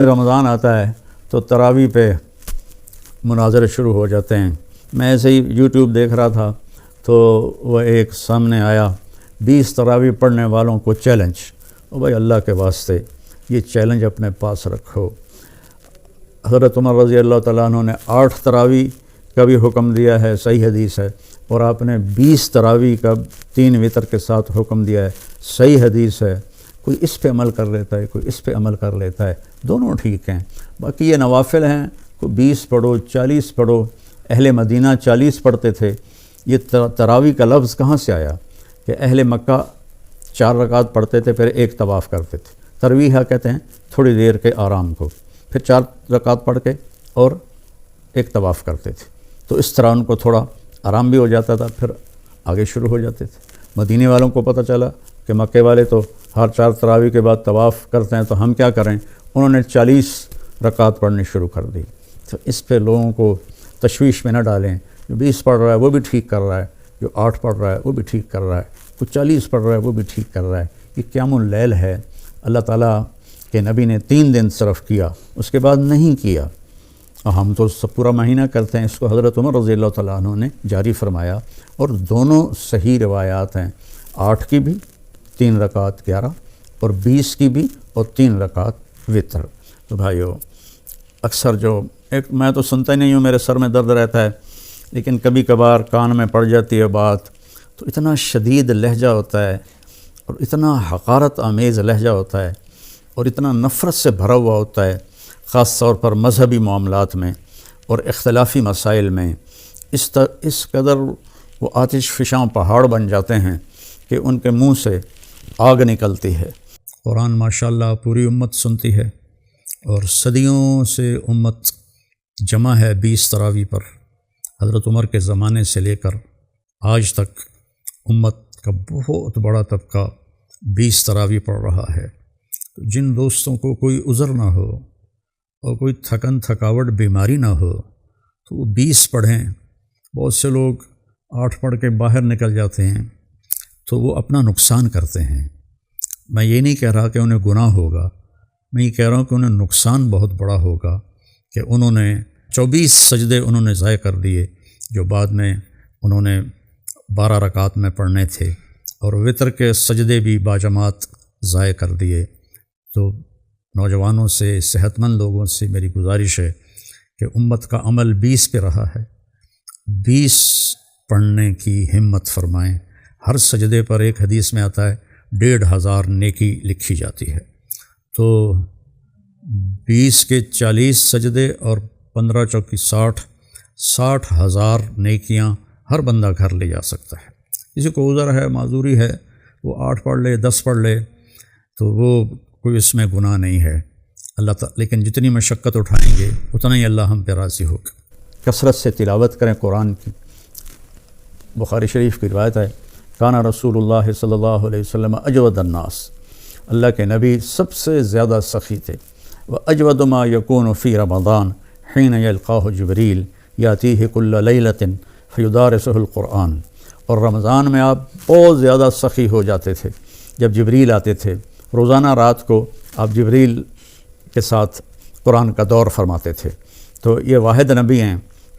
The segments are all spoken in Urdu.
رمضان آتا ہے تو تراویح پہ مناظرے شروع ہو جاتے ہیں۔ میں ایسے ہی یوٹیوب دیکھ رہا تھا تو وہ ایک سامنے آیا 20 تراویح پڑھنے والوں کو چیلنج۔ بھائی اللہ کے واسطے یہ چیلنج اپنے پاس رکھو۔ حضرت عمر رضی اللہ تعالیٰ عنہ نے 8 تراویح کا بھی حکم دیا ہے، صحیح حدیث ہے، اور آپ نے 20 تراویح کا 3 وتر کے ساتھ حکم دیا ہے، صحیح حدیث ہے۔ کوئی اس پہ عمل کر لیتا ہے، کوئی اس پہ عمل کر لیتا ہے، دونوں ٹھیک ہیں۔ باقی یہ نوافل ہیں، کوئی 20 پڑھو، 40 پڑھو۔ اہل مدینہ 40 پڑھتے تھے۔ یہ تراویح کا لفظ کہاں سے آیا کہ اہل مکہ 4 رکعت پڑھتے تھے، پھر ایک طواف کرتے تھے۔ ترویحہ کہتے ہیں تھوڑی دیر کے آرام کو، پھر 4 رکعت پڑھ کے اور ایک طواف کرتے تھے، تو اس طرح ان کو تھوڑا آرام بھی ہو جاتا تھا، پھر آگے شروع ہو جاتے تھے۔ مدینے والوں کو پتہ چلا کہ مکے والے تو ہر 4 تراویح کے بعد طواف کرتے ہیں، تو ہم کیا کریں؟ انہوں نے 40 رکعت پڑھنی شروع کر دی۔ تو اس پہ لوگوں کو تشویش میں نہ ڈالیں۔ جو 20 پڑھ رہا ہے وہ بھی ٹھیک کر رہا ہے، جو 8 پڑھ رہا ہے وہ بھی ٹھیک کر رہا ہے، کوئی 40 پڑھ رہا ہے وہ بھی ٹھیک کر رہا ہے۔ یہ قیام اللیل ہے، اللہ تعالیٰ کے نبی نے 3 دن صرف کیا، اس کے بعد نہیں کیا۔ اور ہم تو سب پورا مہینہ کرتے ہیں۔ اس کو حضرت عمر رضی اللہ تعالیٰ عنہ نے جاری فرمایا، اور دونوں صحیح روایات ہیں، 8 کی بھی 3 رکعت 11، اور 20 کی بھی اور 3 رکعت وتر۔ تو بھائیو، اکثر جو میں تو سنتا ہی نہیں ہوں، میرے سر میں درد رہتا ہے، لیکن کبھی کبھار کان میں پڑ جاتی ہے بات، تو اتنا شدید لہجہ ہوتا ہے، اور اتنا حقارت آمیز لہجہ ہوتا ہے، اور اتنا نفرت سے بھرا ہوا ہوتا ہے، خاص طور پر مذہبی معاملات میں اور اختلافی مسائل میں۔ اس قدر وہ آتش فشاں پہاڑ بن جاتے ہیں کہ ان کے منہ سے آگ نکلتی ہے۔ قرآن ماشاءاللہ پوری امت سنتی ہے، اور صدیوں سے امت جمع ہے 20 تراویح پر۔ حضرت عمر کے زمانے سے لے کر آج تک امت کا بہت بڑا طبقہ 20 تراویح پڑھ رہا ہے۔ جن دوستوں کو کوئی عذر نہ ہو اور کوئی تھکاوٹ بیماری نہ ہو تو وہ 20 پڑھیں۔ بہت سے لوگ 8 پڑھ کے باہر نکل جاتے ہیں، تو وہ اپنا نقصان کرتے ہیں۔ میں یہ نہیں کہہ رہا کہ انہیں گناہ ہوگا، میں یہ کہہ رہا ہوں کہ انہیں نقصان بہت بڑا ہوگا کہ انہوں نے 24 سجدے انہوں نے ضائع کر دیے، جو بعد میں انہوں نے 12 رکعت میں پڑھنے تھے، اور وتر کے سجدے بھی باجماعت ضائع کر دیے۔ تو نوجوانوں سے، صحت مند لوگوں سے میری گزارش ہے کہ امت کا عمل 20 پہ رہا ہے، 20 پڑھنے کی ہمت فرمائیں۔ ہر سجدے پر ایک حدیث میں آتا ہے 1500 نیکی لکھی جاتی ہے۔ تو 20 کے 40 سجدے اور 15 چوکی 60,000 نیکیاں ہر بندہ گھر لے جا سکتا ہے۔ کسی کو عذر ہے، معذوری ہے، وہ 8 پڑھ لے، 10 پڑھ لے، تو وہ کوئی اس میں گناہ نہیں ہے اللہ تعالیٰ، لیکن جتنی مشقت اٹھائیں گے اتنا ہی اللہ ہم پہ راضی ہوگا۔ کثرت سے تلاوت کریں قرآن کی۔ بخاری شریف کی روایت ہے، کانا رسول اللہ صلی اللہ علیہ وسلم اجود الناس، اللہ کے نبی سب سے زیادہ سخی تھے۔ وَأَجْوَدُ مَا يَكُونُ فِي رَمَضَانَ حِينَ يَلْقَاهُ جِبْرِيلُ يَأْتِيهِ كُلَّ لَيْلَةٍ فَيُدَارِسُهُ الْقُرْآنَ۔ اور رمضان میں آپ بہت زیادہ سخی ہو جاتے تھے جب جبریل آتے تھے۔ روزانہ رات کو آپ جبریل کے ساتھ قرآن کا دور فرماتے تھے۔ تو یہ واحد نبی ہیں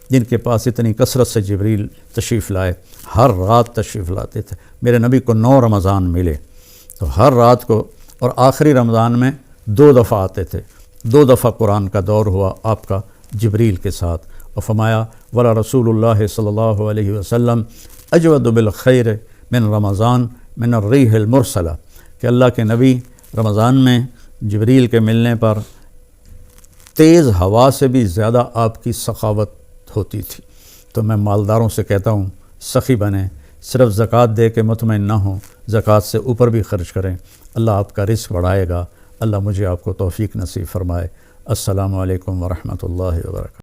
جن کے پاس اتنی کثرت سے جبریل تشریف لائے، ہر رات تشریف لاتے تھے۔ میرے نبی کو 9 رمضان ملے، تو ہر رات کو، اور آخری رمضان میں 2 دفعہ آتے تھے، 2 دفعہ قرآن کا دور ہوا آپ کا جبریل کے ساتھ، اور فرمایا ولا رسول اللہ صلی اللہ علیہ وسلم اجود بالخیر من رمضان من الریح المرسلہ، کہ اللہ کے نبی رمضان میں جبریل کے ملنے پر تیز ہوا سے بھی زیادہ آپ کی سخاوت ہوتی تھی۔ تو میں مالداروں سے کہتا ہوں سخی بنیں، صرف زکوٰۃ دے کے مطمئن نہ ہوں، زکوٰۃ سے اوپر بھی خرچ کریں، اللہ آپ کا رزق بڑھائے گا۔ اللہ مجھے آپ کو توفیق نصیب فرمائے۔ السلام علیکم ورحمۃ اللہ وبرکاتہ۔